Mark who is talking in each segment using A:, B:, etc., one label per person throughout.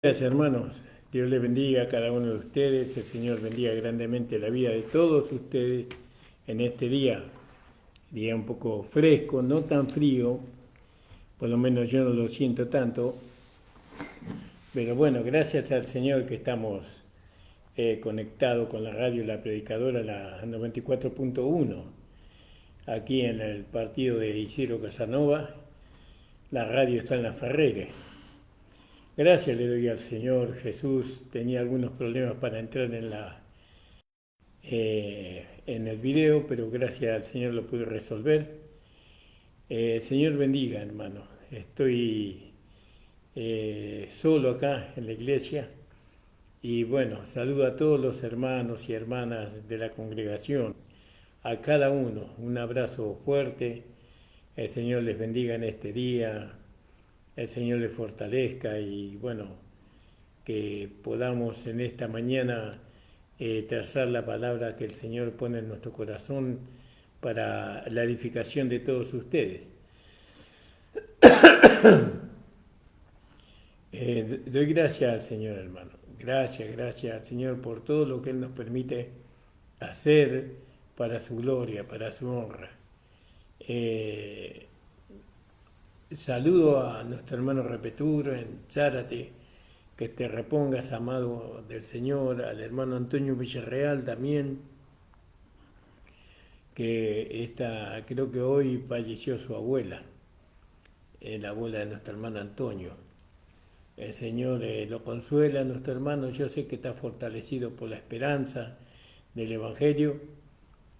A: Gracias, hermanos. Dios les bendiga a cada uno de ustedes. El Señor bendiga grandemente la vida de todos ustedes en este día un poco fresco, no tan frío, por lo menos yo no lo siento tanto, pero bueno, gracias al Señor que estamos conectados con la radio La Predicadora, la 94.1, aquí en el partido de Isidro Casanova. La radio está en La Ferrere. Gracias le doy al Señor Jesús. Tenía algunos problemas para entrar en el video, pero gracias al Señor lo pude resolver. Señor bendiga, hermano. Estoy solo acá en la iglesia y bueno, saludo a todos los hermanos y hermanas de la congregación, a cada uno. Un abrazo fuerte. El Señor les bendiga en este día. El Señor les fortalezca y bueno, que podamos en esta mañana trazar la palabra que el Señor pone en nuestro corazón para la edificación de todos ustedes. Doy gracias al Señor, hermano. Gracias al Señor por todo lo que Él nos permite hacer para su gloria, para su honra. Saludo a nuestro hermano Repeturo en Zárate, que te repongas, amado del Señor, al hermano Antonio Villarreal también, que creo que hoy falleció su abuela, la abuela de nuestro hermano Antonio. El Señor lo consuela, nuestro hermano, yo sé que está fortalecido por la esperanza del Evangelio.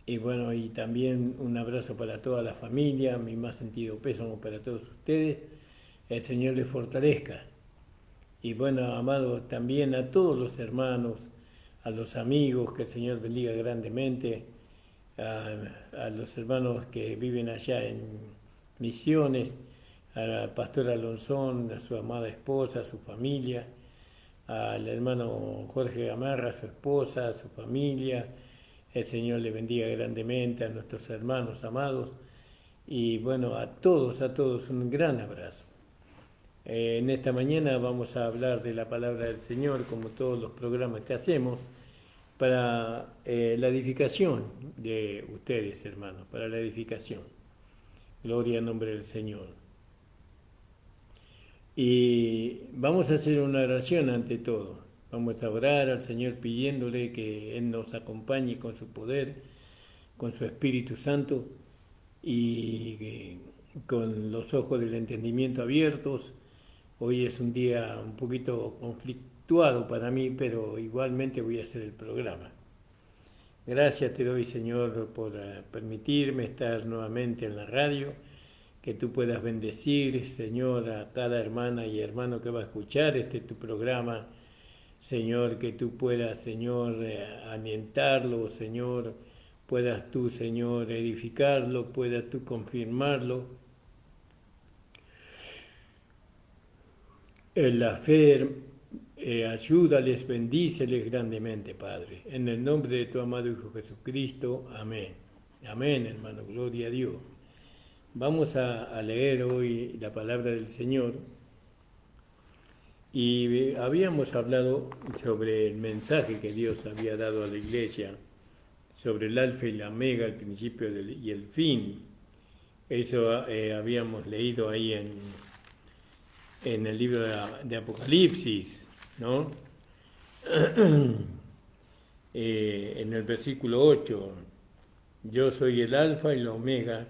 A: Y bueno, y también un abrazo para toda la familia, mi más sentido pésamo para todos ustedes. El Señor les fortalezca. Y bueno, amado, también a todos los hermanos, a los amigos, que el Señor bendiga grandemente, a los hermanos que viven allá en Misiones, a la pastora Alonzón, a su amada esposa, a su familia, al hermano Jorge Gamarra, a su esposa, a su familia. El Señor le bendiga grandemente a nuestros hermanos amados. Y bueno, a todos un gran abrazo. En esta mañana vamos a hablar de la palabra del Señor, como todos los programas que hacemos, para la edificación de ustedes, hermanos, para la edificación. Gloria al nombre del Señor. Y vamos a hacer una oración ante todo. Vamos a orar al Señor pidiéndole que Él nos acompañe con su poder, con su Espíritu Santo y con los ojos del entendimiento abiertos. Hoy es un día un poquito conflictuado para mí, pero igualmente voy a hacer el programa. Gracias te doy, Señor, por permitirme estar nuevamente en la radio, que tú puedas bendecir, Señor, a cada hermana y hermano que va a escuchar tu programa. Señor, que tú puedas, Señor, alientarlo, Señor, puedas tú, Señor, edificarlo, puedas tú confirmarlo en la fe. Ayúdales, bendíceles grandemente, Padre. En el nombre de tu amado Hijo Jesucristo. Amén. Amén, hermano. Gloria a Dios. Vamos a leer hoy la palabra del Señor. Y habíamos hablado sobre el mensaje que Dios había dado a la iglesia, sobre el alfa y la omega, el principio y el fin. Eso habíamos leído ahí en el libro de Apocalipsis, ¿no? En el versículo 8, yo soy el alfa y la omega,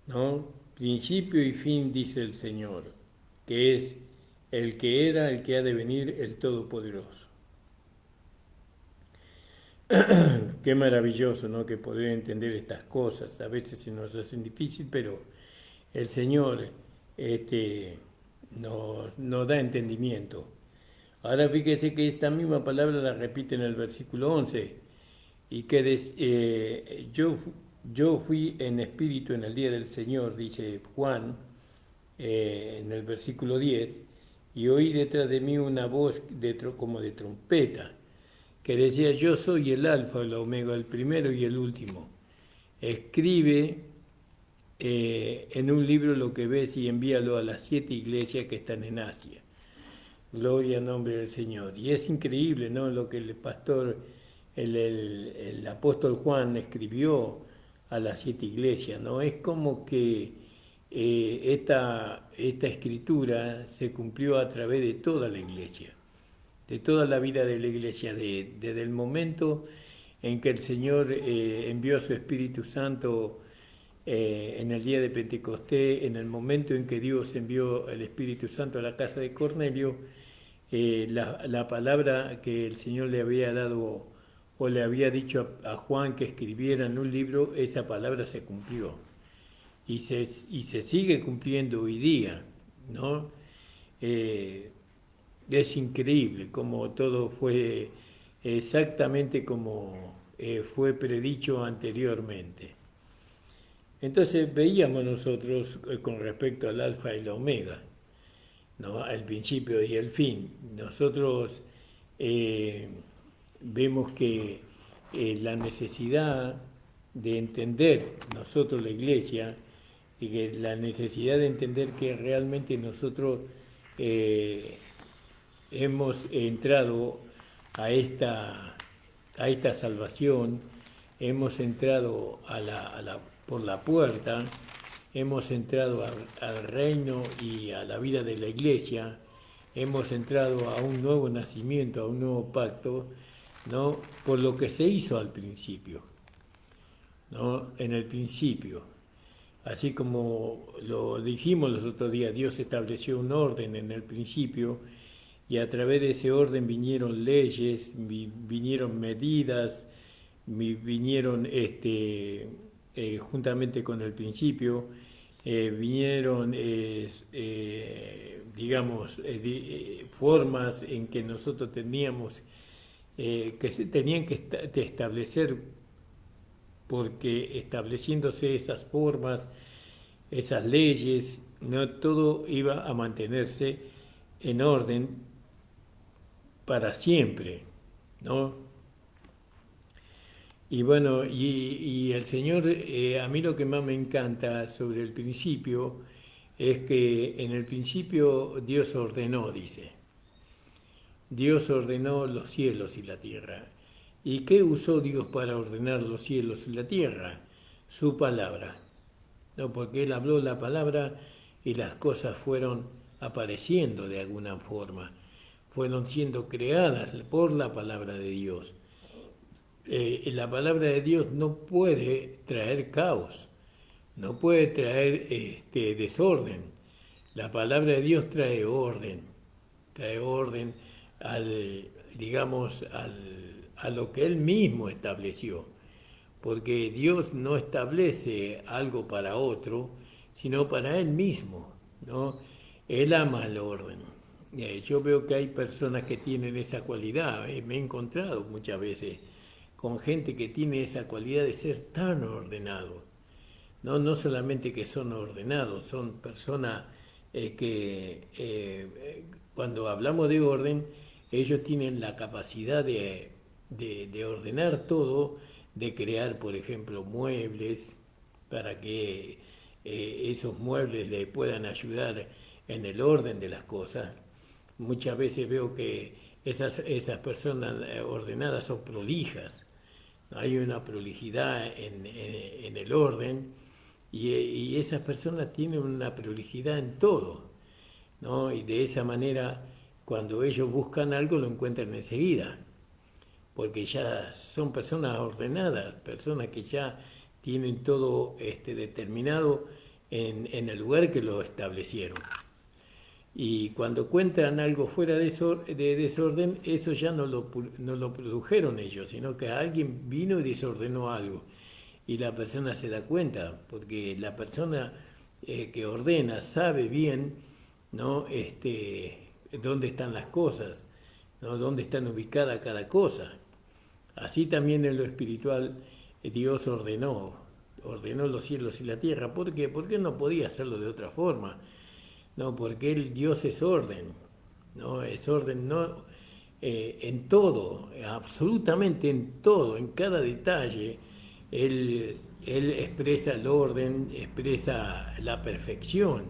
A: ¿no? Principio y fin, dice el Señor, que es el que era, el que ha de venir, el Todopoderoso. Qué maravilloso, ¿no? Que poder entender estas cosas. A veces se nos hacen difícil, pero el Señor nos da entendimiento. Ahora fíjese que esta misma palabra la repite en el versículo 11, y que yo fui en espíritu en el día del Señor, dice Juan, en el versículo 10, y oí detrás de mí una voz como de trompeta, que decía, yo soy el alfa, el omega, el primero y el último. Escribe en un libro lo que ves y envíalo a las 7 iglesias que están en Asia. Gloria al nombre del Señor. Y es increíble, ¿no? Lo que el pastor, el apóstol Juan escribió a las 7 iglesias, ¿no? Es como que esta escritura se cumplió a través de toda la iglesia, de toda la vida de la iglesia, desde el momento en que el Señor envió a su Espíritu Santo en el día de Pentecostés, en el momento en que Dios envió el Espíritu Santo a la casa de Cornelio, la palabra que el Señor le había dado o le había dicho a Juan que escribiera en un libro, esa palabra se cumplió y se sigue cumpliendo hoy día, ¿no? Es increíble como todo fue exactamente como fue predicho anteriormente. Entonces veíamos nosotros con respecto al alfa y la omega, ¿no? Al principio y el fin. Nosotros eh, vemos que la necesidad de entender nosotros la iglesia y que la necesidad de entender que realmente nosotros eh, hemos entrado a esta salvación, hemos entrado por la puerta, hemos entrado al reino y a la vida de la iglesia, hemos entrado a un nuevo nacimiento, a un nuevo pacto, ¿no? Por lo que se hizo al principio, ¿no? En el principio. Así como lo dijimos los otros días, Dios estableció un orden en el principio y a través de ese orden vinieron leyes, vinieron medidas, vinieron juntamente con el principio, vinieron, digamos, formas en que nosotros teníamos, que se tenían que establecer, porque estableciéndose esas formas, esas leyes, no todo iba a mantenerse en orden para siempre, ¿no? Y bueno, y el Señor, a mí lo que más me encanta sobre el principio es que en el principio Dios ordenó, dice. Dios ordenó los cielos y la tierra. ¿Y qué usó Dios para ordenar los cielos y la tierra? Su palabra. No, porque Él habló la palabra y las cosas fueron apareciendo de alguna forma. Fueron siendo creadas por la palabra de Dios. La palabra de Dios no puede traer caos, no puede traer desorden. La palabra de Dios trae orden digamos, a lo que Él mismo estableció. Porque Dios no establece algo para otro, sino para Él mismo, ¿no? Él ama el orden. Yo veo que hay personas que tienen esa cualidad, me he encontrado muchas veces con gente que tiene esa cualidad de ser tan ordenado. No solamente que son ordenados, son personas que cuando hablamos de orden, ellos tienen la capacidad de ordenar todo, de crear, por ejemplo, muebles, para que esos muebles le puedan ayudar en el orden de las cosas. Muchas veces veo que esas personas ordenadas son prolijas, hay una prolijidad en el orden y esas personas tienen una prolijidad en todo, ¿no? Y de esa manera, cuando ellos buscan algo, lo encuentran enseguida, porque ya son personas ordenadas, personas que ya tienen todo determinado en el lugar que lo establecieron. Y cuando encuentran algo fuera de desorden, eso ya no lo produjeron ellos, sino que alguien vino y desordenó algo. Y la persona se da cuenta, porque la persona que ordena sabe bien, ¿no? Dónde están las cosas, ¿no? Dónde están ubicadas cada cosa. Así también en lo espiritual Dios ordenó los cielos y la tierra. ¿Por qué? Porque no podía hacerlo de otra forma. No, porque Dios es orden, ¿no? Es orden no, en todo, absolutamente en todo, en cada detalle. Él expresa el orden, expresa la perfección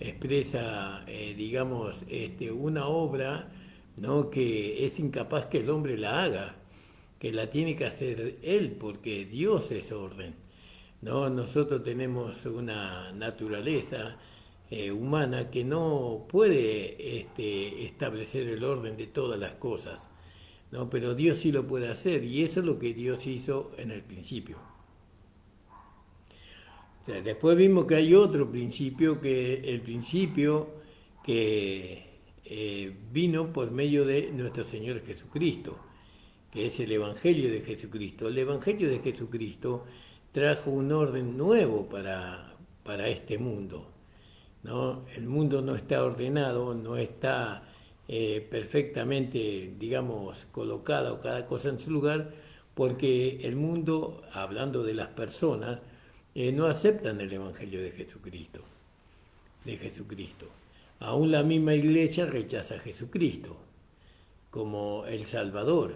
A: expresa, digamos, una obra, ¿no?, que es incapaz que el hombre la haga, que la tiene que hacer él, porque Dios es orden, ¿no? Nosotros tenemos una naturaleza humana que no puede establecer el orden de todas las cosas, ¿no? Pero Dios sí lo puede hacer, y eso es lo que Dios hizo en el principio. O sea, después vimos que hay otro principio, que el principio que vino por medio de nuestro Señor Jesucristo, que es el Evangelio de Jesucristo. El Evangelio de Jesucristo trajo un orden nuevo para este mundo, ¿no? El mundo no está ordenado, no está perfectamente, digamos, colocado cada cosa en su lugar, porque el mundo, hablando de las personas, no aceptan el Evangelio de Jesucristo. Aún la misma iglesia rechaza a Jesucristo como el Salvador,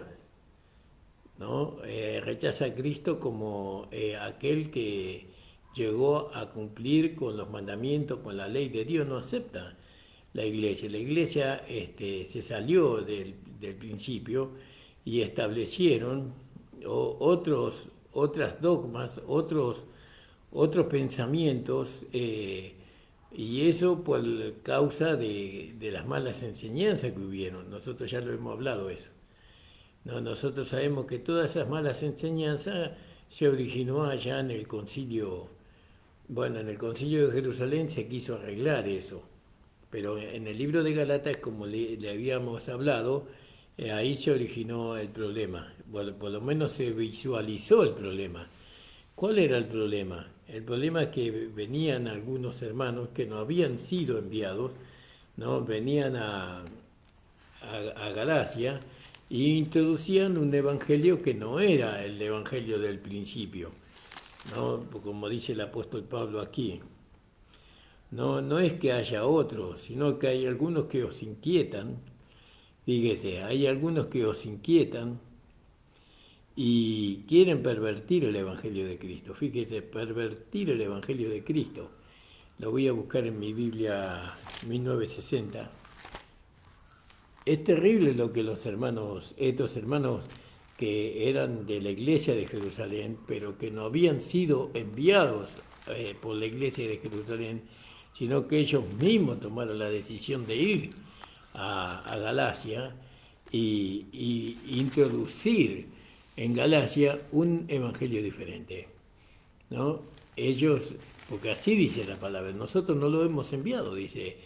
A: ¿no? Rechaza a Cristo como aquel que llegó a cumplir con los mandamientos, con la ley de Dios. No acepta la iglesia. La iglesia se salió del principio y establecieron otras dogmas, otros pensamientos, y eso por causa de las malas enseñanzas que hubieron. Nosotros ya lo hemos hablado eso. No, nosotros sabemos que todas esas malas enseñanzas se originó allá en el concilio. Bueno, en el concilio de Jerusalén se quiso arreglar eso, pero en el libro de Galatas, como le habíamos hablado, ahí se originó el problema. Bueno, por lo menos se visualizó el problema. ¿Cuál era el problema? El problema es que venían algunos hermanos que no habían sido enviados, ¿no? Venían a Galacia e introducían un evangelio que no era el evangelio del principio, ¿no? Como dice el apóstol Pablo aquí. No es que haya otros, sino que hay algunos que os inquietan. Fíjese, hay algunos que os inquietan y quieren pervertir el Evangelio de Cristo. Fíjese, pervertir el Evangelio de Cristo. Lo voy a buscar en mi Biblia 1960. Es terrible lo que estos hermanos que eran de la iglesia de Jerusalén, pero que no habían sido enviados por la iglesia de Jerusalén, sino que ellos mismos tomaron la decisión de ir a Galacia y introducir en Galacia un evangelio diferente, ¿no? Ellos, porque así dice la palabra, nosotros no lo hemos enviado, dice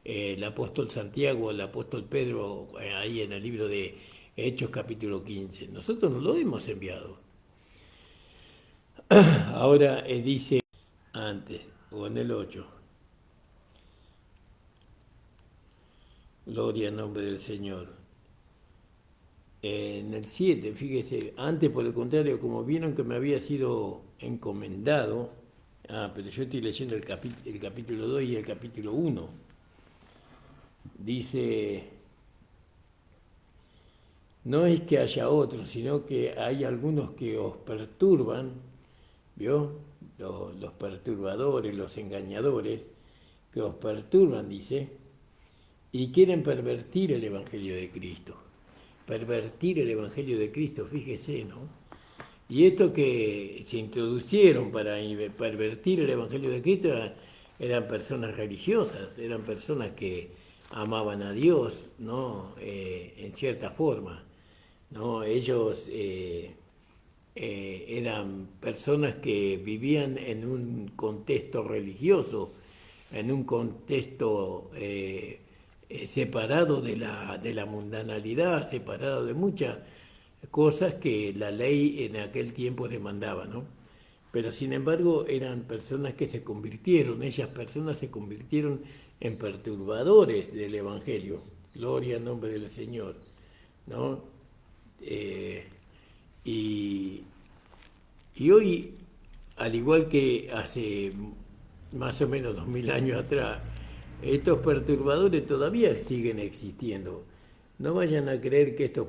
A: el apóstol Santiago, el apóstol Pedro, ahí en el libro de Hechos capítulo 15. Nosotros no lo hemos enviado. Ahora dice antes, o en el 8. Gloria al nombre del Señor. En el 7, fíjese, antes por el contrario, como vieron que me había sido encomendado, pero yo estoy leyendo el capítulo 2 y el capítulo 1, dice, no es que haya otros, sino que hay algunos que os perturban, ¿vio? Los perturbadores, los engañadores, que os perturban, dice, y quieren pervertir el Evangelio de Cristo. Pervertir el Evangelio de Cristo, fíjese, ¿no? Y esto que se introducieron para pervertir el Evangelio de Cristo eran personas religiosas, eran personas que amaban a Dios, ¿no? En cierta forma, ¿no? Ellos eran personas que vivían en un contexto religioso, en un contexto separado de la mundanalidad, separado de muchas cosas que la ley en aquel tiempo demandaba, ¿no? Pero sin embargo eran personas que se convirtieron, ellas personas se convirtieron en perturbadores del Evangelio. Gloria al nombre del Señor, ¿no? Y hoy, al igual que hace más o menos 2000 años atrás, estos perturbadores todavía siguen existiendo. No vayan a creer que estos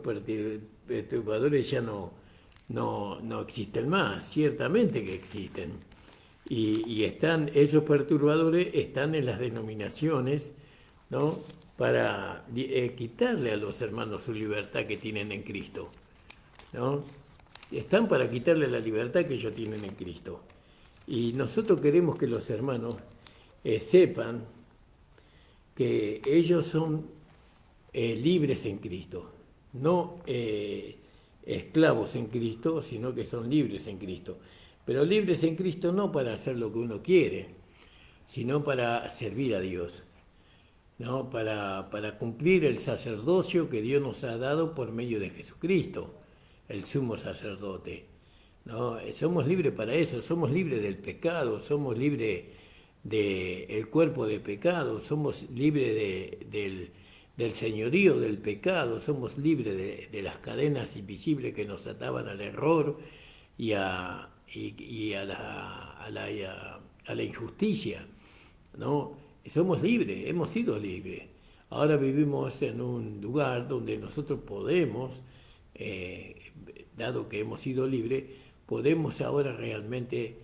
A: perturbadores ya no existen más. Ciertamente que existen. Y están, esos perturbadores están en las denominaciones, ¿no? Para quitarle a los hermanos su libertad que tienen en Cristo, ¿no? Están para quitarle la libertad que ellos tienen en Cristo. Y nosotros queremos que los hermanos sepan que ellos son libres en Cristo, no esclavos en Cristo, sino que son libres en Cristo. Pero libres en Cristo no para hacer lo que uno quiere, sino para servir a Dios, ¿no? Para cumplir el sacerdocio que Dios nos ha dado por medio de Jesucristo, el sumo sacerdote, ¿no? Somos libres para eso, somos libres del pecado, somos libres del cuerpo de pecado, somos libres del señorío del pecado, somos libres de las cadenas invisibles que nos ataban al error y a la injusticia, ¿no? Somos libres, hemos sido libres. Ahora vivimos en un lugar donde nosotros podemos, dado que hemos sido libres, podemos ahora realmente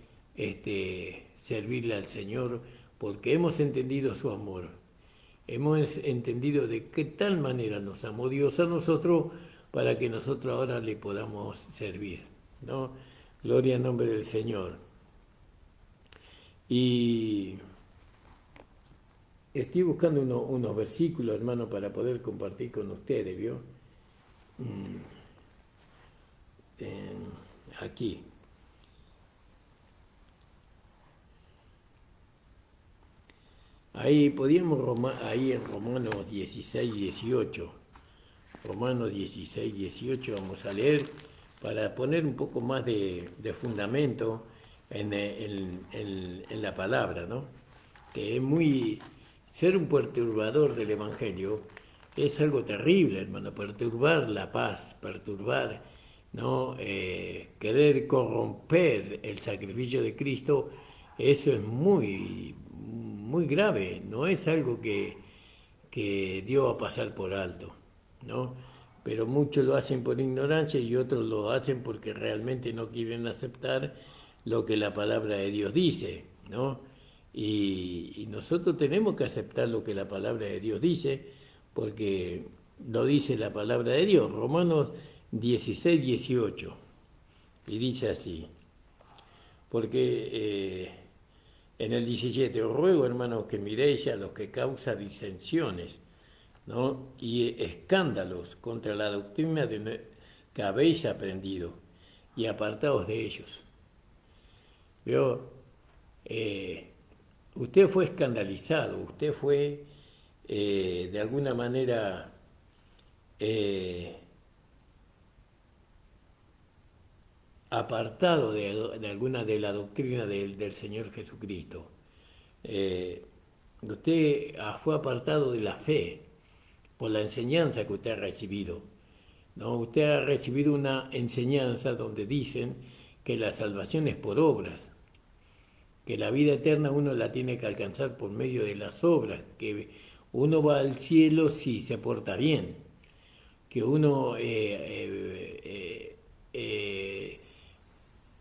A: servirle al Señor porque hemos entendido su amor. Hemos entendido de qué tal manera nos amó Dios a nosotros para que nosotros ahora le podamos servir, ¿no? Gloria al nombre del Señor. Y estoy buscando unos versículos, hermano, para poder compartir con ustedes, ¿vio? Aquí. Ahí podíamos, ahí en Romanos 16, 18. Romanos 16, 18 vamos a leer para poner un poco más de fundamento en la palabra, ¿no? Que es muy... Ser un perturbador del Evangelio es algo terrible, hermano. Perturbar la paz, perturbar, ¿no? Querer corromper el sacrificio de Cristo, eso es muy, muy grave. No es algo que Dios va a pasar por alto, ¿no? Pero muchos lo hacen por ignorancia y otros lo hacen porque realmente no quieren aceptar lo que la palabra de Dios dice, ¿no? Y nosotros tenemos que aceptar lo que la palabra de Dios dice, porque lo dice la palabra de Dios, Romanos 16, 18, y dice así, porque en el 17, os ruego, hermanos, que miréis a los que causan disensiones, ¿no? Y escándalos contra la doctrina que habéis aprendido, y apartaos de ellos. ¿Veo? Usted fue escandalizado, usted fue de alguna manera apartado de alguna de la doctrina del Señor Jesucristo. Usted fue apartado de la fe por la enseñanza que usted ha recibido, ¿no? Usted ha recibido una enseñanza donde dicen que la salvación es por obras, que la vida eterna uno la tiene que alcanzar por medio de las obras, que uno va al cielo si se porta bien, que uno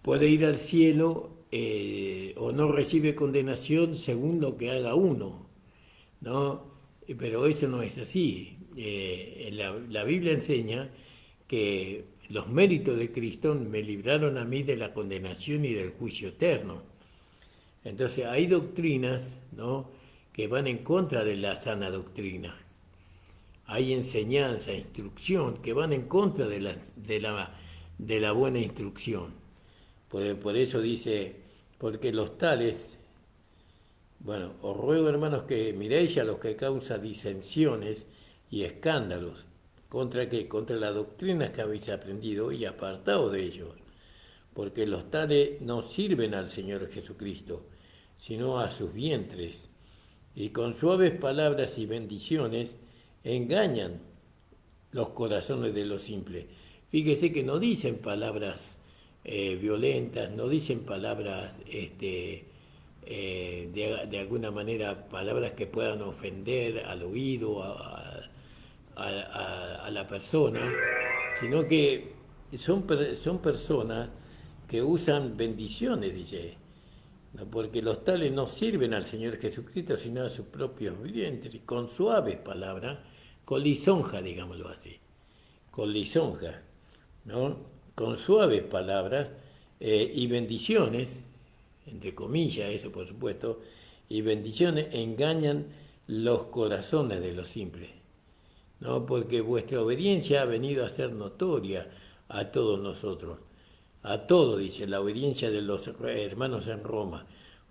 A: puede ir al cielo o no recibe condenación según lo que haga uno, ¿no? Pero eso no es así. La Biblia enseña que los méritos de Cristo me libraron a mí de la condenación y del juicio eterno. Entonces hay doctrinas, ¿no?, que van en contra de la sana doctrina. Hay enseñanza, instrucción que van en contra de la buena instrucción. Por eso dice, porque los tales, bueno, os ruego, hermanos, que miréis a los que causan disensiones y escándalos. ¿Contra qué? Contra las doctrinas que habéis aprendido y apartaos de ellos. Porque los tales no sirven al Señor Jesucristo, sino a sus vientres, y con suaves palabras y bendiciones engañan los corazones de los simples. Fíjese que no dicen palabras violentas, no dicen palabras de alguna manera, palabras que puedan ofender al oído, a la persona, sino que son personas que usan bendiciones, dice. ¿no? Porque los tales no sirven al Señor Jesucristo, sino a sus propios vientres, con suaves palabras, con lisonja, digámoslo así, con lisonja, ¿no? Con suaves palabras y bendiciones, entre comillas, eso por supuesto, y bendiciones engañan los corazones de los simples, ¿no? Porque vuestra obediencia ha venido a ser notoria a todos nosotros. A todos, dice, la obediencia de los hermanos en Roma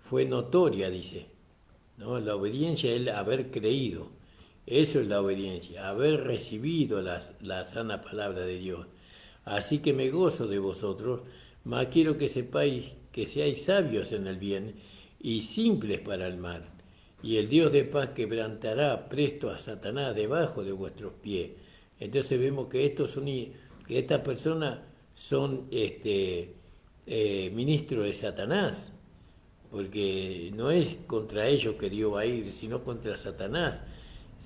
A: fue notoria, dice, ¿no? La obediencia es el haber creído. Eso es la obediencia, haber recibido la sana palabra de Dios. Así que me gozo de vosotros, mas quiero que sepáis que seáis sabios en el bien y simples para el mal. Y el Dios de paz quebrantará presto a Satanás debajo de vuestros pies. Entonces vemos que que estas personas son ministros de Satanás, porque no es contra ellos que Dios va a ir, sino contra Satanás,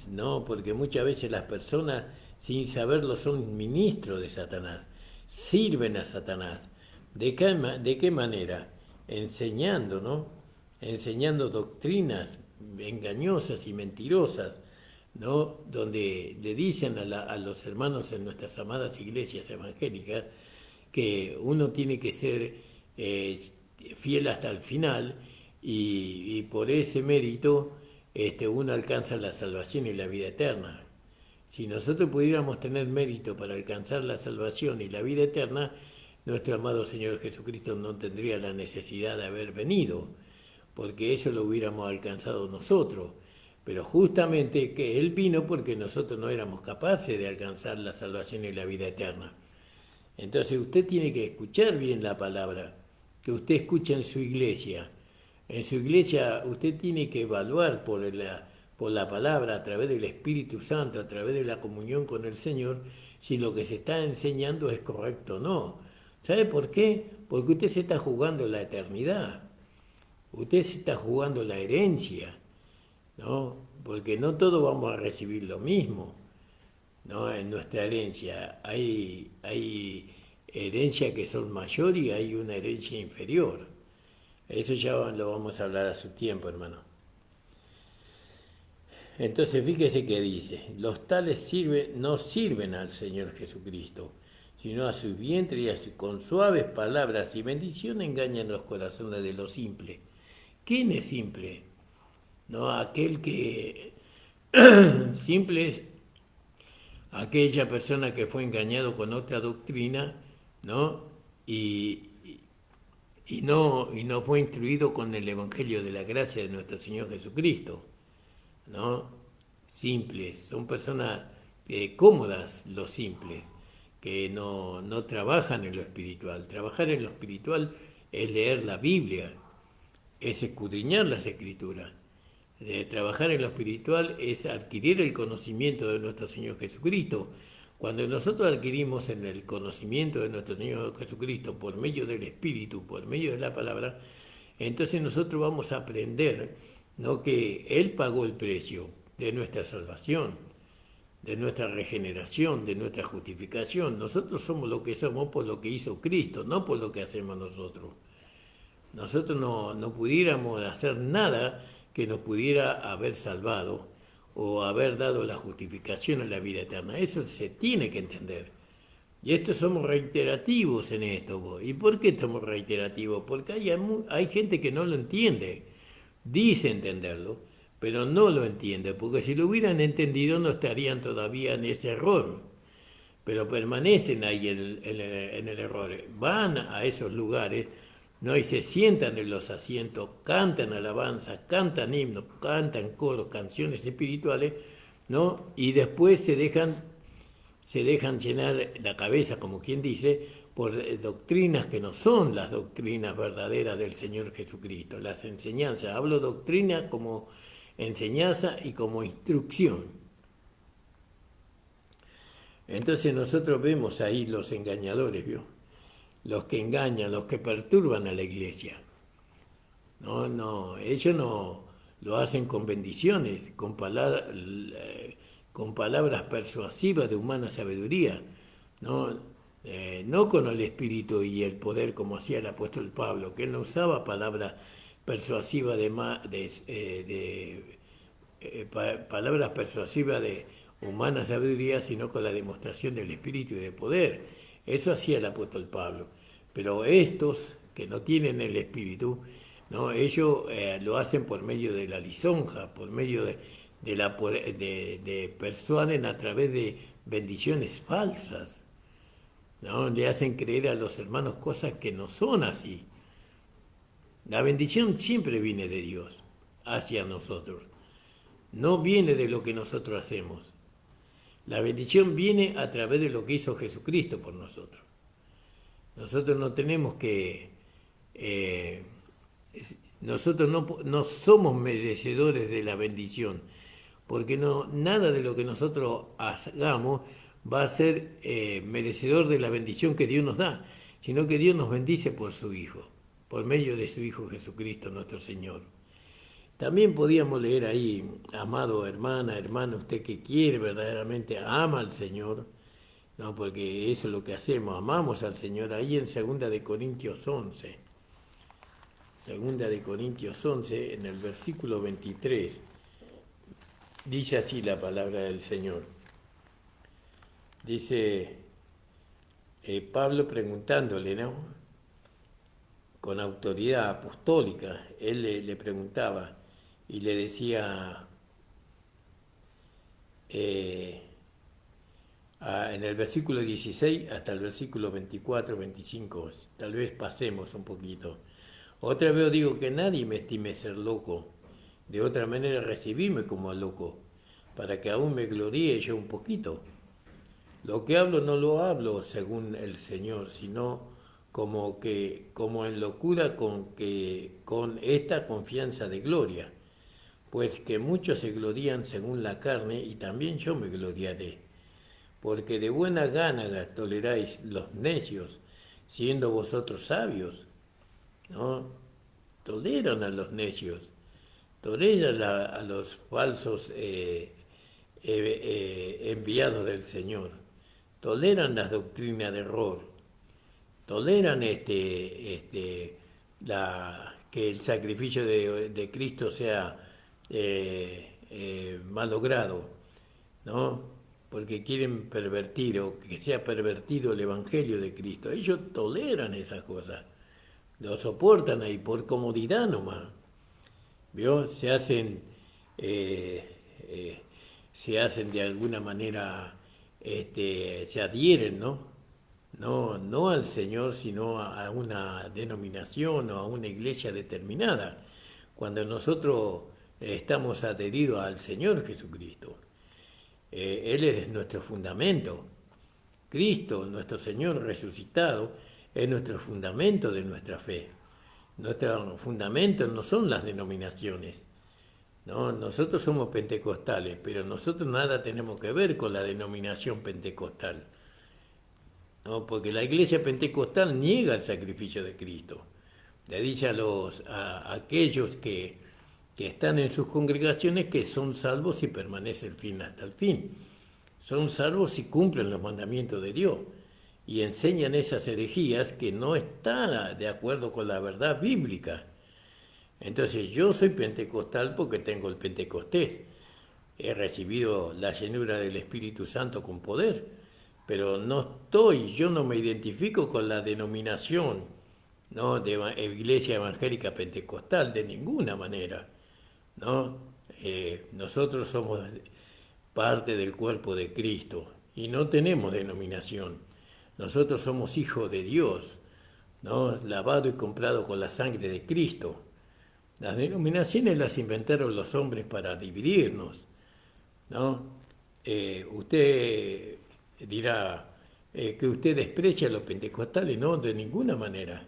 A: ¿no? Porque muchas veces las personas, sin saberlo, son ministros de Satanás, sirven a Satanás. De qué manera? Enseñando, ¿no? Enseñando doctrinas engañosas y mentirosas, ¿no? Donde le dicen a los hermanos en nuestras amadas iglesias evangélicas que uno tiene que ser fiel hasta el final y por ese mérito uno alcanza la salvación y la vida eterna. Si nosotros pudiéramos tener mérito para alcanzar la salvación y la vida eterna, nuestro amado Señor Jesucristo no tendría la necesidad de haber venido, porque eso lo hubiéramos alcanzado nosotros. Pero justamente que Él vino porque nosotros no éramos capaces de alcanzar la salvación y la vida eterna. Entonces usted tiene que escuchar bien la palabra, que usted escucha en su iglesia. En su iglesia usted tiene que evaluar por la palabra, a través del Espíritu Santo, a través de la comunión con el Señor, si lo que se está enseñando es correcto o no. ¿Sabe por qué? Porque usted se está jugando la eternidad. Usted se está jugando la herencia, ¿no? Porque no todos vamos a recibir lo mismo, ¿no? En nuestra herencia hay herencias que son mayor y hay una herencia inferior. Eso ya lo vamos a hablar a su tiempo, hermano. Entonces fíjese que dice, los tales no sirven al Señor Jesucristo, sino a su vientre con suaves palabras y bendición engañan los corazones de los simples. ¿Quién es simple? No, aquel que simple es aquella persona que fue engañado con otra doctrina, ¿no? Y no fue instruido con el Evangelio de la gracia de nuestro Señor Jesucristo, ¿no? Simples, son personas cómodas los simples, que no trabajan en lo espiritual. Trabajar en lo espiritual es leer la Biblia, es escudriñar las Escrituras. Trabajar en lo espiritual es adquirir el conocimiento de nuestro Señor Jesucristo. Cuando nosotros adquirimos en el conocimiento de nuestro Señor Jesucristo por medio del Espíritu, por medio de la palabra, entonces nosotros vamos a aprender, ¿no?, que Él pagó el precio de nuestra salvación, de nuestra regeneración, de nuestra justificación. Nosotros somos lo que somos por lo que hizo Cristo, no por lo que hacemos nosotros. Nosotros no pudiéramos hacer nada que nos pudiera haber salvado o haber dado la justificación a la vida eterna. Eso se tiene que entender. Y esto somos reiterativos en esto. ¿Y por qué somos reiterativos? Porque hay gente que no lo entiende. Dice entenderlo, pero no lo entiende. Porque si lo hubieran entendido no estarían todavía en ese error. Pero permanecen ahí en el error. Van a esos lugares, ¿no?, y se sientan en los asientos, cantan alabanzas, cantan himnos, cantan coros, canciones espirituales, ¿no? Y después se dejan llenar la cabeza, como quien dice, por doctrinas que no son las doctrinas verdaderas del Señor Jesucristo, las enseñanzas. Hablo doctrina como enseñanza y como instrucción. Entonces nosotros vemos ahí los engañadores, ¿vio? Los que engañan, los que perturban a la iglesia. Ellos no lo hacen con bendiciones, con palabras persuasivas de humana sabiduría, no con el espíritu y el poder como hacía el apóstol Pablo, que él no usaba palabras persuasivas palabras persuasivas de humana sabiduría, sino con la demostración del Espíritu y de poder. Eso hacía el apóstol Pablo. Pero estos que no tienen el Espíritu, ¿no? Ellos lo hacen por medio de la lisonja, por medio de persuaden a través de bendiciones falsas, ¿no? Le hacen creer a los hermanos cosas que no son así. La bendición siempre viene de Dios hacia nosotros. No viene de lo que nosotros hacemos. La bendición viene a través de lo que hizo Jesucristo por nosotros. Nosotros no tenemos que... nosotros no somos merecedores de la bendición, porque nada de lo que nosotros hagamos va a ser merecedor de la bendición que Dios nos da, sino que Dios nos bendice por su Hijo, por medio de su Hijo Jesucristo nuestro Señor. También podíamos leer ahí, amado hermana, hermano, usted que quiere verdaderamente, ama al Señor, no, porque eso es lo que hacemos, amamos al Señor, ahí en 2 de Corintios 11, en el versículo 23, dice así la palabra del Señor. Dice Pablo preguntándole, ¿no? Con autoridad apostólica, él le preguntaba y le decía en el versículo 16 hasta el versículo 24, 25, tal vez pasemos un poquito. Otra vez os digo que nadie me estime ser loco, de otra manera recibidme como a loco, para que aún me gloríe yo un poquito. Lo que hablo no lo hablo según el Señor, sino como en locura con esta confianza de gloria, pues que muchos se glorían según la carne y también yo me gloriaré, porque de buena gana toleráis los necios, siendo vosotros sabios, ¿no? Toleran a los necios, toleran a los falsos enviados del Señor, toleran las doctrinas de error, toleran que el sacrificio de Cristo sea malogrado, ¿no? Porque quieren pervertir o que sea pervertido el Evangelio de Cristo. Ellos toleran esas cosas, lo soportan ahí por comodidad nomás. ¿Vio? Se hacen de alguna manera, se adhieren, ¿no? No al Señor, sino a una denominación o a una iglesia determinada, cuando nosotros estamos adheridos al Señor Jesucristo. Él es nuestro fundamento. Cristo, nuestro Señor resucitado, es nuestro fundamento de nuestra fe. Nuestro fundamento no son las denominaciones. ¿No? Nosotros somos pentecostales, pero nosotros nada tenemos que ver con la denominación pentecostal, ¿no? Porque la iglesia pentecostal niega el sacrificio de Cristo. Le dice a aquellos que están en sus congregaciones que son salvos si permanecen firmes hasta el fin. Son salvos si cumplen los mandamientos de Dios. Y enseñan esas herejías que no están de acuerdo con la verdad bíblica. Entonces yo soy pentecostal porque tengo el Pentecostés. He recibido la llenura del Espíritu Santo con poder, pero yo no me identifico con la denominación, ¿no? de Iglesia Evangélica Pentecostal, de ninguna manera, ¿no? Nosotros somos parte del cuerpo de Cristo y no tenemos denominación. Nosotros somos hijos de Dios, ¿no? Lavado y comprado con la sangre de Cristo. Las denominaciones las inventaron los hombres para dividirnos, ¿no? Usted dirá que usted desprecia a los pentecostales. No, de ninguna manera.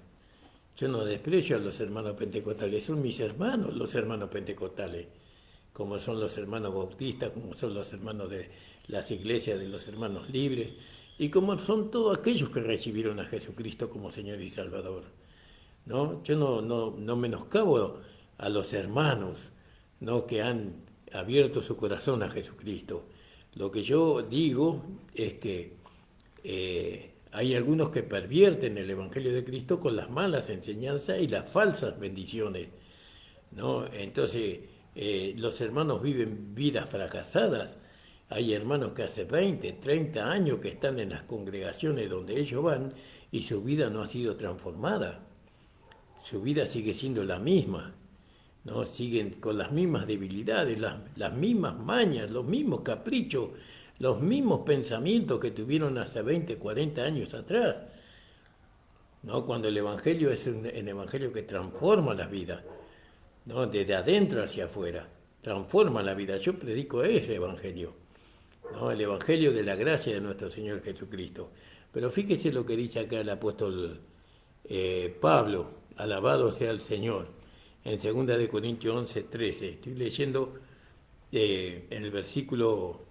A: Yo no desprecio a los hermanos pentecostales, son mis hermanos los hermanos pentecostales, como son los hermanos bautistas, como son los hermanos de las iglesias de los hermanos libres, y como son todos aquellos que recibieron a Jesucristo como Señor y Salvador, ¿no? Yo no menoscabo a los hermanos, ¿no? que han abierto su corazón a Jesucristo. Lo que yo digo es que hay algunos que pervierten el Evangelio de Cristo con las malas enseñanzas y las falsas bendiciones, ¿no? Entonces, los hermanos viven vidas fracasadas. Hay hermanos que hace 20, 30 años que están en las congregaciones donde ellos van y su vida no ha sido transformada. Su vida sigue siendo la misma, ¿no? Siguen con las mismas debilidades, las mismas mañas, los mismos caprichos, los mismos pensamientos que tuvieron hace 20, 40 años atrás, ¿no? Cuando el Evangelio es un Evangelio que transforma la vida, ¿no? Desde adentro hacia afuera, transforma la vida. Yo predico ese Evangelio, ¿no? El Evangelio de la gracia de nuestro Señor Jesucristo. Pero fíjese lo que dice acá el apóstol Pablo, alabado sea el Señor, en 2 de Corintios 11, 13. Estoy leyendo en el versículo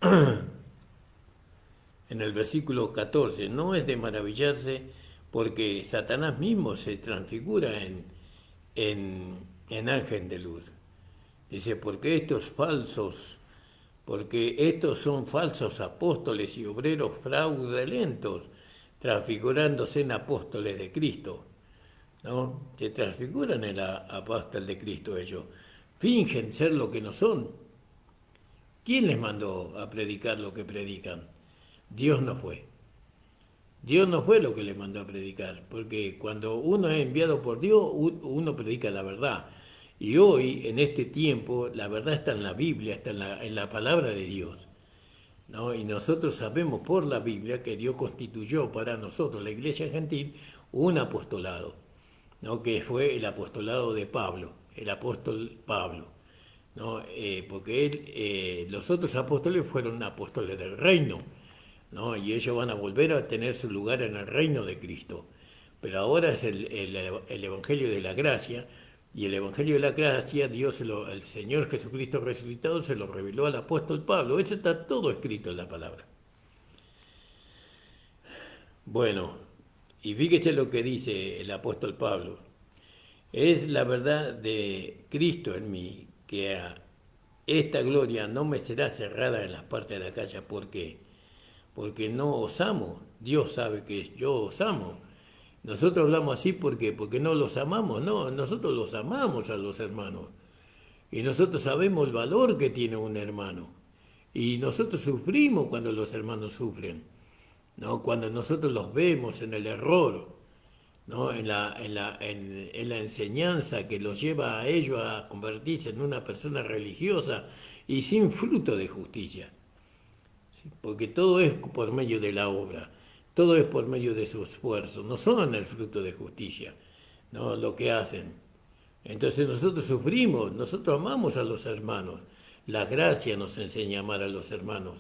A: en el versículo 14, no es de maravillarse porque Satanás mismo se transfigura en ángel de luz. Dice, porque estos son falsos apóstoles y obreros fraudulentos, transfigurándose en apóstoles de Cristo, ¿no? Se transfiguran en la apóstol de Cristo ellos, fingen ser lo que no son. ¿Quién les mandó a predicar lo que predican? Dios no fue. Dios no fue lo que les mandó a predicar, porque cuando uno es enviado por Dios, uno predica la verdad. Y hoy, en este tiempo, la verdad está en la Biblia, está en la palabra de Dios, ¿no? Y nosotros sabemos por la Biblia que Dios constituyó para nosotros, la iglesia gentil, un apostolado, ¿no? Que fue el apostolado de Pablo, el apóstol Pablo, ¿no? Porque los otros apóstoles fueron apóstoles del reino, ¿no? Y ellos van a volver a tener su lugar en el reino de Cristo. Pero ahora es el Evangelio de la Gracia, y el Evangelio de la Gracia, el Señor Jesucristo resucitado se lo reveló al apóstol Pablo. Eso está todo escrito en la palabra. Bueno, y fíjese lo que dice el apóstol Pablo. Es la verdad de Cristo en mí, que esta gloria no me será cerrada en las partes de la calle. ¿Por qué? Porque no os amo. Dios sabe que yo os amo. Nosotros hablamos así porque no los amamos, no, nosotros los amamos a los hermanos. Y nosotros sabemos el valor que tiene un hermano. Y nosotros sufrimos cuando los hermanos sufren, ¿no? Cuando nosotros los vemos en el error, ¿no? En la enseñanza que los lleva a ellos a convertirse en una persona religiosa y sin fruto de justicia. ¿Sí? Porque todo es por medio de la obra. Todo es por medio de su esfuerzo, no son el fruto de justicia, ¿no? Lo que hacen. Entonces nosotros sufrimos, nosotros amamos a los hermanos. La gracia nos enseña a amar a los hermanos,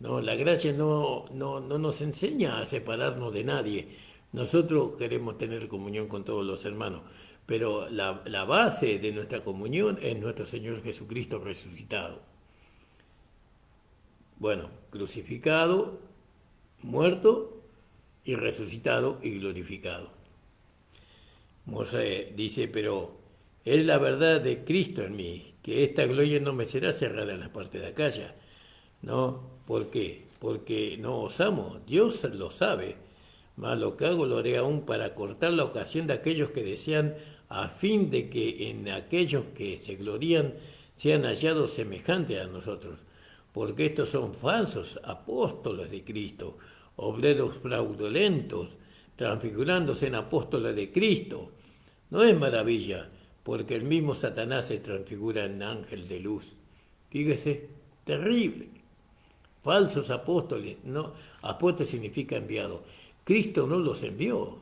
A: ¿no? La gracia no nos enseña a separarnos de nadie. Nosotros queremos tener comunión con todos los hermanos, pero la base de nuestra comunión es nuestro Señor Jesucristo resucitado. Bueno, crucificado, muerto y resucitado y glorificado. Moisés dice, pero es la verdad de Cristo en mí, que esta gloria no me será cerrada en las partes de acá, ¿no? ¿Por qué? Porque no os amo, Dios lo sabe, mas lo que hago lo haré aún para cortar la ocasión de aquellos que desean, a fin de que en aquellos que se glorían sean hallados semejantes a nosotros, porque estos son falsos apóstoles de Cristo, obreros fraudulentos, transfigurándose en apóstoles de Cristo. No es maravilla, porque el mismo Satanás se transfigura en ángel de luz. Fíjese, terrible. Falsos apóstoles, no, apóstol significa enviado. Cristo no los envió.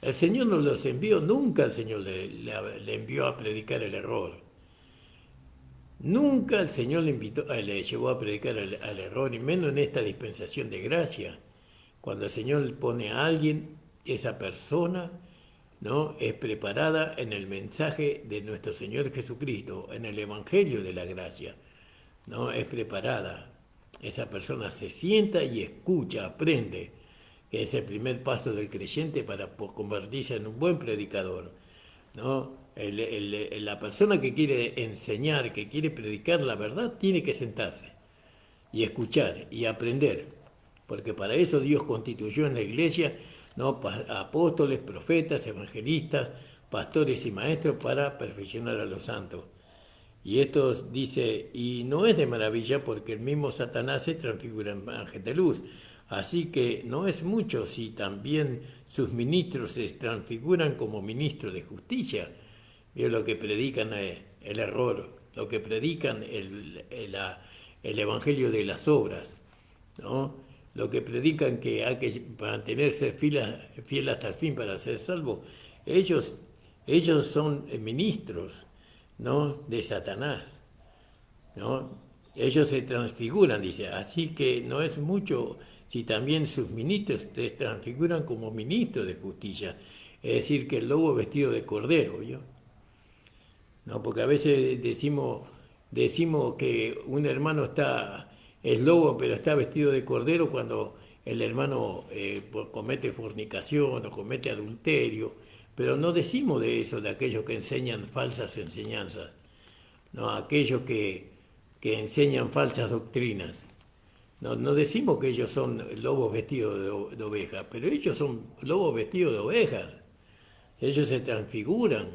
A: El Señor no los envió, nunca el Señor le envió a predicar el error. Nunca el Señor le llevó a predicar al error, y menos en esta dispensación de gracia. Cuando el Señor pone a alguien, esa persona, ¿no?, es preparada en el mensaje de nuestro Señor Jesucristo, en el Evangelio de la gracia, ¿no? Es preparada. Esa persona se sienta y escucha, aprende, que es el primer paso del creyente para convertirse en un buen predicador, ¿no? La persona que quiere enseñar, que quiere predicar la verdad, tiene que sentarse y escuchar y aprender, porque para eso Dios constituyó en la iglesia ¿no? Apóstoles, profetas, evangelistas, pastores y maestros para perfeccionar a los santos. Y esto dice, y no es de maravilla porque el mismo Satanás se transfigura en ángel de luz. Así que no es mucho si también sus ministros se transfiguran como ministros de justicia. Vio lo que predican el error, lo que predican el evangelio de las obras, ¿no? Lo que predican que hay que mantenerse fiel hasta el fin para ser salvo. Ellos, ellos son ministros, ¿no? De Satanás, ¿no? Ellos se transfiguran, dice, así que no es mucho si también sus ministros se transfiguran como ministros de justicia, es decir, que el lobo vestido de cordero, ¿vio? ¿No? Porque a veces decimos que un hermano es lobo pero está vestido de cordero cuando el hermano comete fornicación o comete adulterio, pero no decimos de eso, de aquellos que enseñan falsas enseñanzas, no, aquellos que enseñan falsas doctrinas. No decimos que ellos son lobos vestidos de oveja, pero ellos son lobos vestidos de ovejas. Ellos se transfiguran,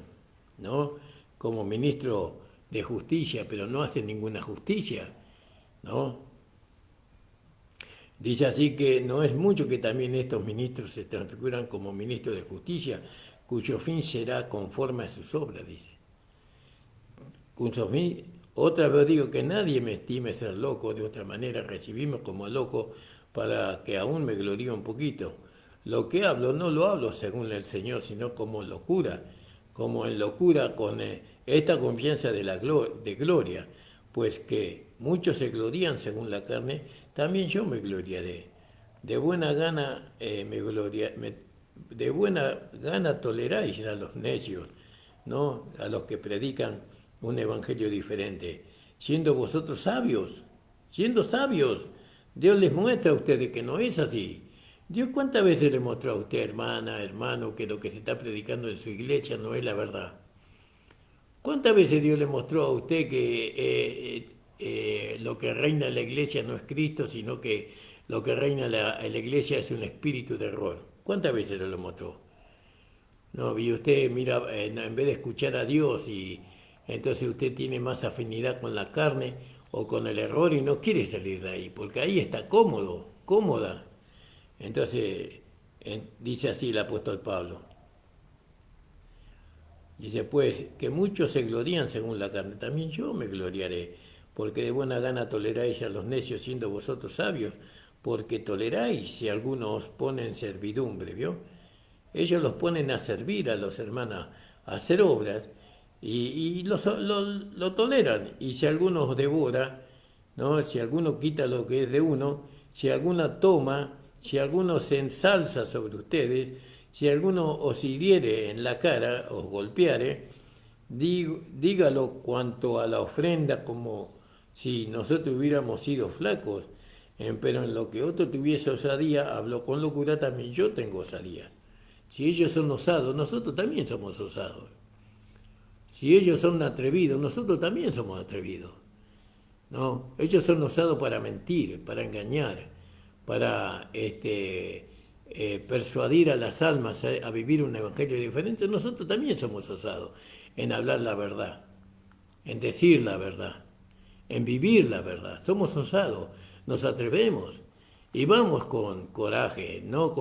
A: ¿no? Como ministro de justicia, pero no hacen ninguna justicia, ¿no? Dice así que no es mucho que también estos ministros se transfiguran como ministros de justicia, cuyo fin será conforme a sus obras, dice. Otra vez digo que nadie me estime ser loco, de otra manera recibimos como loco para que aún me gloríe un poquito. Lo que hablo no lo hablo según el Señor, sino como locura, como en locura con esta confianza de gloria, pues que muchos se glorían según la carne, también yo me gloriaré. De buena gana de buena gana toleráis a los necios, ¿no? A los que predican un evangelio diferente, siendo vosotros sabios, siendo sabios. Dios les muestra a ustedes que no es así. Dios cuántas veces le mostró a usted, hermana, hermano, que lo que se está predicando en su iglesia no es la verdad. ¿Cuántas veces Dios le mostró a usted que lo que reina en la iglesia no es Cristo, sino que lo que reina en la iglesia es un espíritu de error? ¿Cuántas veces se lo mostró? No, y usted mira, en vez de escuchar a Dios y entonces usted tiene más afinidad con la carne o con el error y no quiere salir de ahí, porque ahí está cómodo, cómoda. Entonces, dice así el apóstol Pablo. Dice, pues, que muchos se glorían según la carne, también yo me gloriaré, porque de buena gana toleráis a los necios siendo vosotros sabios, porque toleráis si alguno os pone en servidumbre, ¿vio? Ellos los ponen a servir a los hermanos, a hacer obras, y lo toleran. Y si alguno os devora, ¿no? Si alguno quita lo que es de uno, si alguno toma, si alguno se ensalza sobre ustedes, si alguno os hiriere en la cara, os golpeare, dígalo cuanto a la ofrenda como si nosotros hubiéramos sido flacos, pero en lo que otro tuviese osadía, habló con locura, también yo tengo osadía. Si ellos son osados, nosotros también somos osados. Si ellos son atrevidos, nosotros también somos atrevidos. ¿No? Ellos son osados para mentir, para engañar, para persuadir a las almas a vivir un evangelio diferente. Nosotros también somos osados en hablar la verdad, en decir la verdad, en vivir la verdad. Somos osados, nos atrevemos y vamos con coraje, no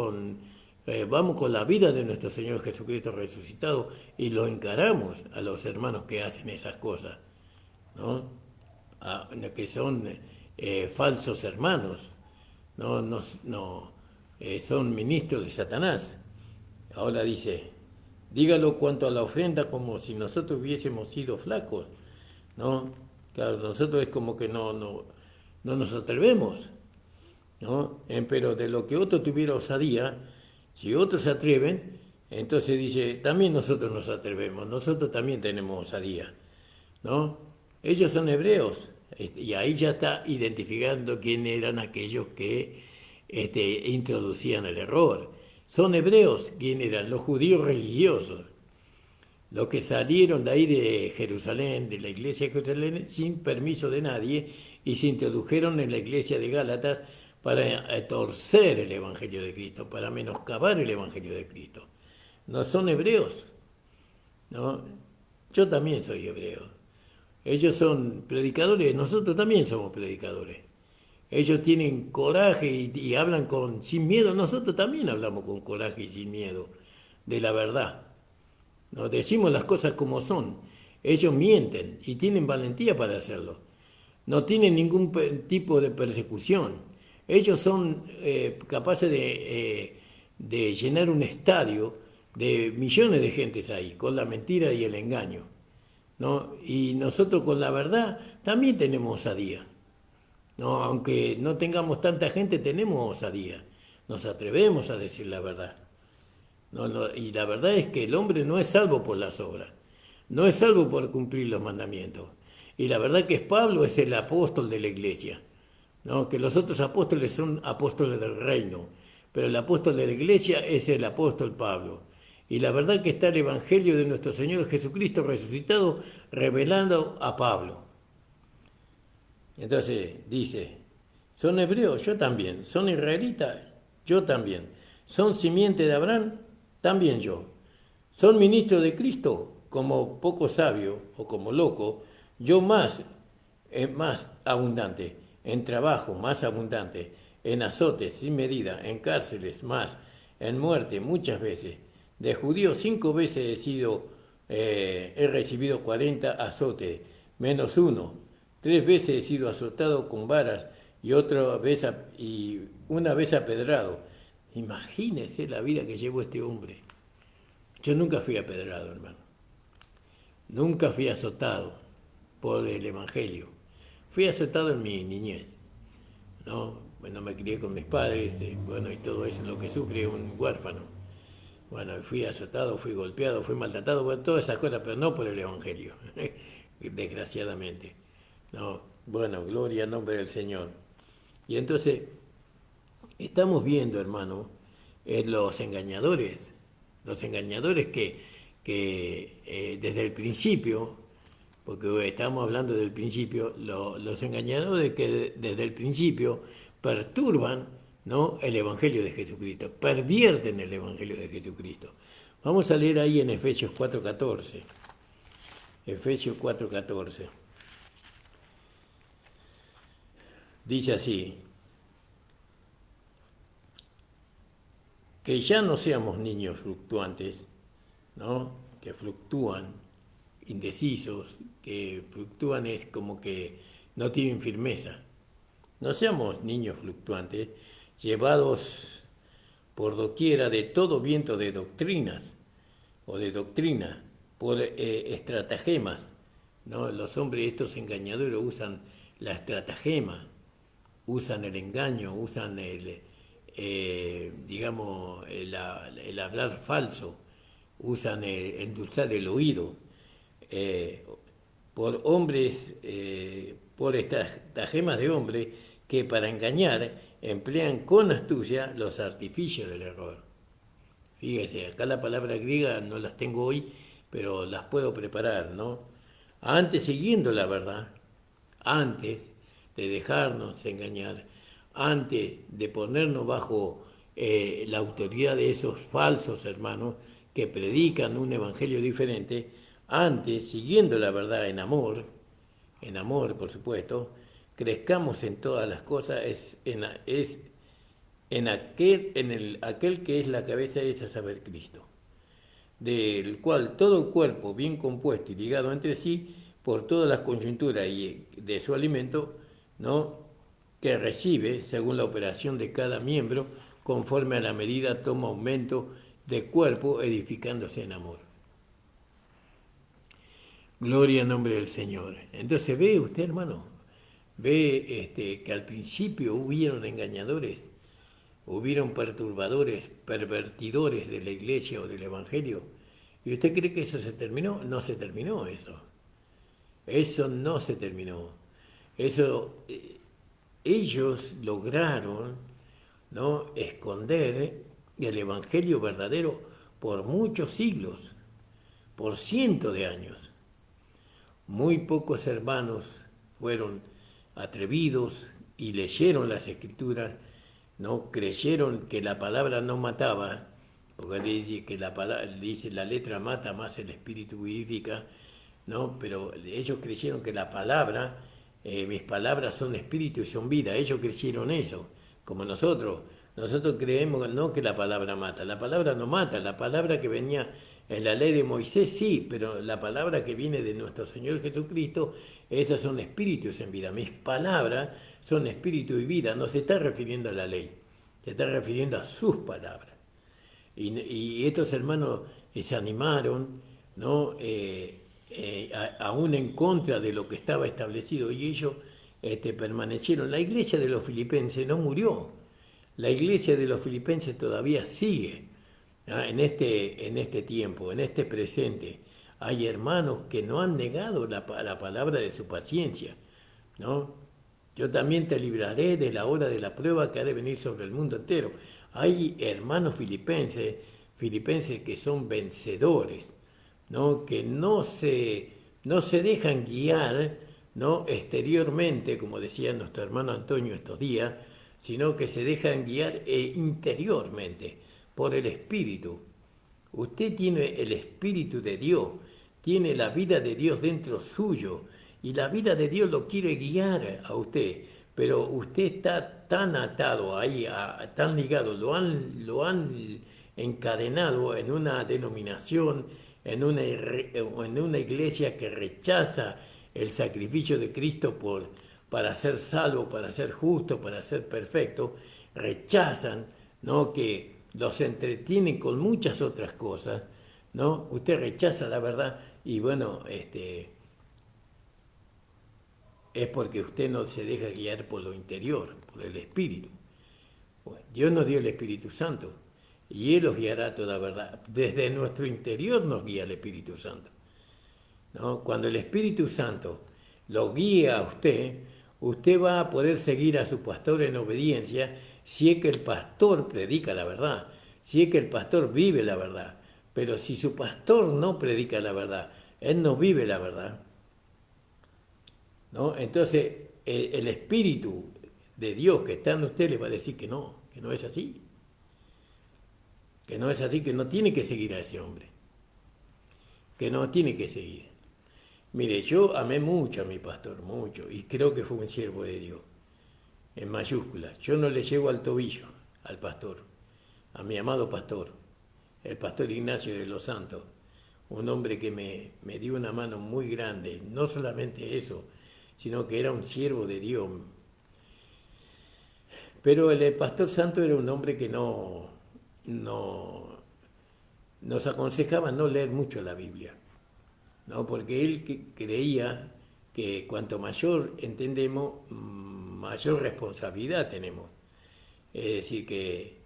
A: vamos con la vida de nuestro Señor Jesucristo resucitado y lo encaramos a los hermanos que hacen esas cosas, ¿no? Que son falsos hermanos, son ministros de Satanás. Ahora dice, dígalo cuanto a la ofrenda como si nosotros hubiésemos sido flacos, ¿no? Claro, nosotros es como que no nos atrevemos, ¿no? Pero de lo que otro tuviera osadía, si otros se atreven, entonces dice, también nosotros nos atrevemos, nosotros también tenemos osadía, ¿no? Ellos son hebreos, y ahí ya está identificando quién eran aquellos que introducían el error. Son hebreos, quién eran los judíos religiosos, los que salieron de ahí de Jerusalén, de la iglesia de Jerusalén, sin permiso de nadie, y se introdujeron en la iglesia de Gálatas para torcer el Evangelio de Cristo, para menoscabar el Evangelio de Cristo. No son hebreos, ¿no? Yo también soy hebreo. Ellos son predicadores, nosotros también somos predicadores. Ellos tienen coraje y hablan sin miedo, nosotros también hablamos con coraje y sin miedo de la verdad. Nos decimos las cosas como son. Ellos mienten y tienen valentía para hacerlo. No tienen ningún tipo de persecución. Ellos son capaces de llenar un estadio de millones de gentes ahí, con la mentira y el engaño, ¿no? Y nosotros con la verdad también tenemos osadía, ¿no? Aunque no tengamos tanta gente, tenemos osadía. Nos atrevemos a decir la verdad. Y la verdad es que el hombre no es salvo por las obras, no es salvo por cumplir los mandamientos. Y la verdad que Pablo es el apóstol de la iglesia, ¿no? Que los otros apóstoles son apóstoles del reino, pero el apóstol de la iglesia es el apóstol Pablo. Y la verdad que está el Evangelio de nuestro Señor Jesucristo resucitado revelando a Pablo. Entonces dice, ¿son hebreos? Yo también. ¿Son israelitas? Yo también. ¿Son simiente de Abraham? También yo. ¿Son ministros de Cristo? Como poco sabio o como loco, yo más abundante, en trabajo más abundante, en azotes sin medida, en cárceles más, en muerte muchas veces. De judío 5 veces he recibido 40 azotes, menos uno. 3 veces he sido azotado con varas y una vez apedrado. Imagínese la vida que llevó este hombre. Yo nunca fui apedrado, hermano. Nunca fui azotado por el Evangelio. Fui azotado en mi niñez, ¿no? Bueno, me crié con mis padres, bueno, y todo eso es lo que sufre un huérfano. Bueno, fui azotado, fui golpeado, fui maltratado, bueno, todas esas cosas, pero no por el Evangelio, desgraciadamente. No, bueno, gloria al nombre del Señor. Y entonces, estamos viendo, hermano, los engañadores que desde el principio, porque estamos hablando del principio, los engañadores que desde el principio perturban, ¿no?, el Evangelio de Jesucristo, pervierten el Evangelio de Jesucristo. Vamos a leer ahí en Efesios 4:14. Efesios 4:14. Dice así, que ya no seamos niños fluctuantes, ¿no?, que fluctúan, indecisos, que fluctúan es como que no tienen firmeza. No seamos niños fluctuantes, llevados por doquiera de todo viento de doctrinas o de doctrina, por estratagemas, ¿no? Los hombres estos engañadores usan la estratagema, usan el engaño, usan el hablar falso, usan endulzar el oído, por hombres, por estratagemas de hombres que para engañar emplean con astucia los artificios del error. Fíjese, acá la palabra griega no las tengo hoy, pero las puedo preparar, ¿no? Antes siguiendo la verdad, antes de dejarnos engañar, antes de ponernos bajo la autoridad de esos falsos hermanos que predican un evangelio diferente, antes, siguiendo la verdad en amor por supuesto, crezcamos en todas las cosas, aquel que es la cabeza, es a saber Cristo, del cual todo el cuerpo bien compuesto y ligado entre sí por todas las coyunturas y de su alimento, ¿no?, que recibe según la operación de cada miembro, conforme a la medida toma aumento de cuerpo, edificándose en amor. Gloria al nombre del Señor. Entonces ve usted, hermano, ve que al principio hubieron engañadores, hubieron perturbadores, pervertidores de la iglesia o del evangelio. ¿Y usted cree que eso se terminó? No se terminó eso. Eso no se terminó. Eso, ellos lograron, ¿no?, esconder el evangelio verdadero por muchos siglos, por cientos de años. Muy pocos hermanos fueron atrevidos y leyeron las Escrituras, ¿no? Creyeron que la palabra no mataba, porque dice que dice la letra mata, más el espíritu vivifica, ¿no? Pero ellos creyeron que la palabra, mis palabras son espíritu y son vida. Ellos creyeron eso, como nosotros. Nosotros creemos no que la palabra mata. La palabra no mata. La palabra que venía en la ley de Moisés, sí, pero la palabra que viene de nuestro Señor Jesucristo, esas son espíritus en vida. Mis palabras son espíritu y vida. No se está refiriendo a la ley, se está refiriendo a sus palabras. Y estos hermanos se animaron, ¿no? Aún en contra de lo que estaba establecido, y ellos permanecieron. La iglesia de los filipenses no murió. La iglesia de los filipenses todavía sigue, ¿ah? En este tiempo, en este presente. Hay hermanos que no han negado la palabra de su paciencia, ¿no? Yo también te libraré de la hora de la prueba que ha de venir sobre el mundo entero. Hay hermanos filipenses que son vencedores, ¿no? Que no se dejan guiar, ¿no? Exteriormente, como decía nuestro hermano Antonio estos días, sino que se dejan guiar interiormente por el Espíritu. Usted tiene el Espíritu de Dios, tiene la vida de Dios dentro suyo, y la vida de Dios lo quiere guiar a usted, pero usted está tan atado ahí, tan ligado, lo han encadenado en una denominación, en una iglesia que rechaza el sacrificio de Cristo para ser salvo, para ser justo, para ser perfecto. Rechazan, ¿no? Que los entretienen con muchas otras cosas, ¿no? Usted rechaza la verdad y bueno, es porque usted no se deja guiar por lo interior, por el Espíritu. Bueno, Dios nos dio el Espíritu Santo y Él os guiará a toda verdad. Desde nuestro interior nos guía el Espíritu Santo, ¿no? Cuando el Espíritu Santo lo guía a usted, usted va a poder seguir a su pastor en obediencia si es que el pastor predica la verdad, si es que el pastor vive la verdad. Pero si su pastor no predica la verdad, él no vive la verdad, ¿no? Entonces el Espíritu de Dios que está en usted le va a decir que no es así, que no es así, que no tiene que seguir a ese hombre, que no tiene que seguir. Mire, yo amé mucho a mi pastor, mucho, y creo que fue un siervo de Dios, en mayúsculas. Yo no le llego al tobillo al pastor, a mi amado pastor, el pastor Ignacio de los Santos, un hombre que me dio una mano muy grande, no solamente eso, sino que era un siervo de Dios. Pero el pastor Santo era un hombre que nos aconsejaba no leer mucho la Biblia, ¿no? Porque él creía que cuanto mayor entendemos, mayor responsabilidad tenemos. Es decir, que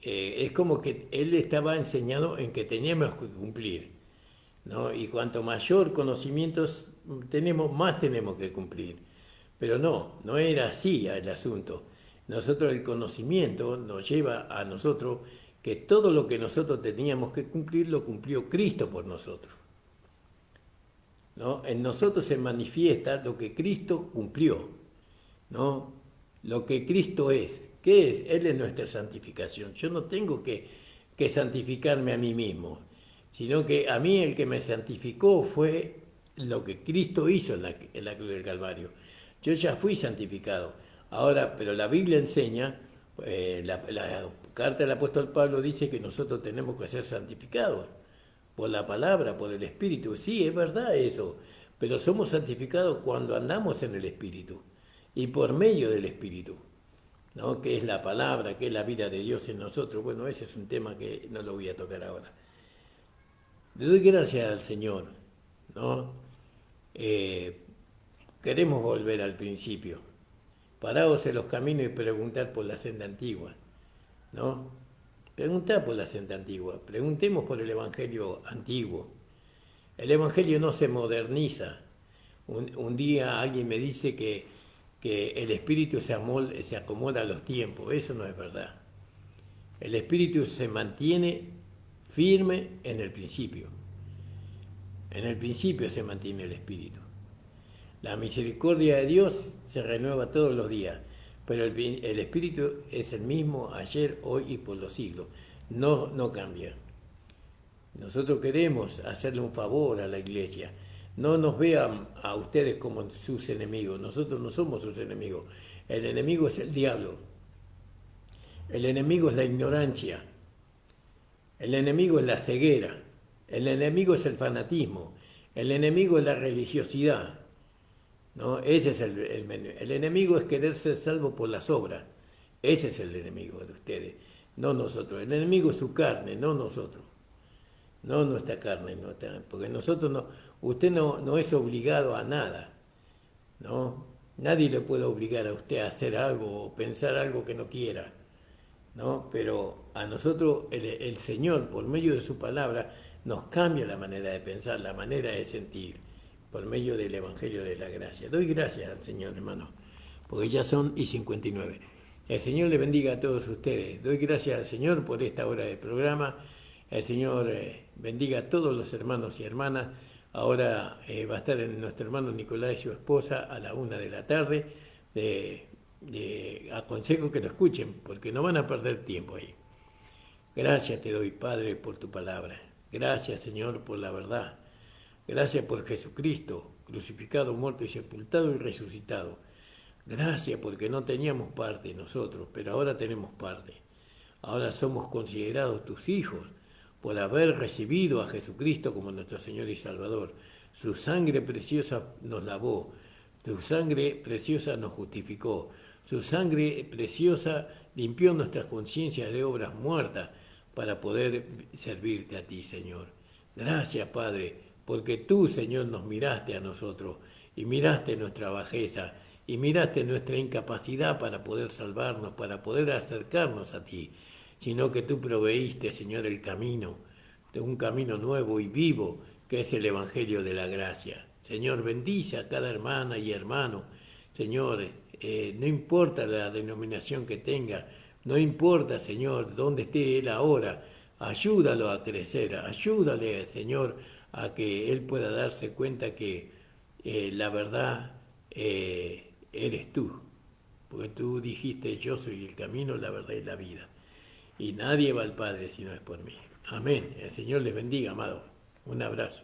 A: es como que él estaba enseñado en que teníamos que cumplir, ¿no? Y cuanto mayor conocimientos tenemos, más tenemos que cumplir. Pero no era así el asunto. Nosotros, el conocimiento nos lleva a nosotros que todo lo que nosotros teníamos que cumplir lo cumplió Cristo por nosotros, ¿no? En nosotros se manifiesta lo que Cristo cumplió, ¿no? Lo que Cristo es. ¿Qué es? Él es nuestra santificación. Yo no tengo que santificarme a mí mismo, sino que a mí el que me santificó fue lo que Cristo hizo en la cruz del Calvario. Yo ya fui santificado. Ahora, pero la Biblia enseña, la carta del apóstol Pablo dice que nosotros tenemos que ser santificados por la palabra, por el Espíritu. Sí, es verdad eso, pero somos santificados cuando andamos en el Espíritu y por medio del Espíritu, ¿no? Que es la palabra, que es la vida de Dios en nosotros. Bueno, ese es un tema que no lo voy a tocar ahora. Le doy gracias al Señor, ¿no? Queremos volver al principio. Paraos en los caminos y preguntar por la senda antigua, ¿no? Preguntad por la senda antigua, preguntemos por el Evangelio antiguo. El Evangelio no se moderniza. Un día alguien me dice que el Espíritu se acomoda a los tiempos. Eso no es verdad. El Espíritu se mantiene firme en el principio. En el principio se mantiene el Espíritu. La misericordia de Dios se renueva todos los días, pero el Espíritu es el mismo ayer, hoy y por los siglos. No cambia. Nosotros queremos hacerle un favor a la iglesia. No nos vean a ustedes como sus enemigos. Nosotros no somos sus enemigos. El enemigo es el diablo. El enemigo es la ignorancia. El enemigo es la ceguera. El enemigo es el fanatismo. El enemigo es la religiosidad. ¿No? Ese es el enemigo es querer ser salvo por las obras. Ese es el enemigo de ustedes, no nosotros. El enemigo es su carne, no nosotros. No nuestra carne, porque nosotros no, usted no es obligado a nada, ¿no? Nadie le puede obligar a usted a hacer algo o pensar algo que no quiera, ¿no? Pero a nosotros el Señor, por medio de su palabra, nos cambia la manera de pensar, la manera de sentir, por medio del Evangelio de la Gracia. Doy gracias al Señor, hermano, porque ya son y 59. El Señor le bendiga a todos ustedes. Doy gracias al Señor por esta hora de programa. El Señor bendiga a todos los hermanos y hermanas. Ahora va a estar nuestro hermano Nicolás y su esposa a la 1 de la tarde. Aconsejo que lo escuchen porque no van a perder tiempo ahí. Gracias te doy, Padre, por tu palabra. Gracias, Señor, por la verdad. Gracias por Jesucristo, crucificado, muerto y sepultado y resucitado. Gracias porque no teníamos parte nosotros, pero ahora tenemos parte. Ahora somos considerados tus hijos por haber recibido a Jesucristo como nuestro Señor y Salvador. Su sangre preciosa nos lavó, su sangre preciosa nos justificó, su sangre preciosa limpió nuestras conciencias de obras muertas para poder servirte a ti, Señor. Gracias, Padre, porque tú, Señor, nos miraste a nosotros y miraste nuestra bajeza y miraste nuestra incapacidad para poder salvarnos, para poder acercarnos a ti, sino que tú proveíste, Señor, el camino, de un camino nuevo y vivo, que es el Evangelio de la Gracia. Señor, bendice a cada hermana y hermano. Señor, no importa la denominación que tenga, no importa, Señor, dónde esté él ahora, ayúdalo a crecer, ayúdale, Señor, a que él pueda darse cuenta que la verdad eres tú, porque tú dijiste, yo soy el camino, la verdad y la vida, y nadie va al Padre si no es por mí. Amén. El Señor les bendiga, amado. Un abrazo.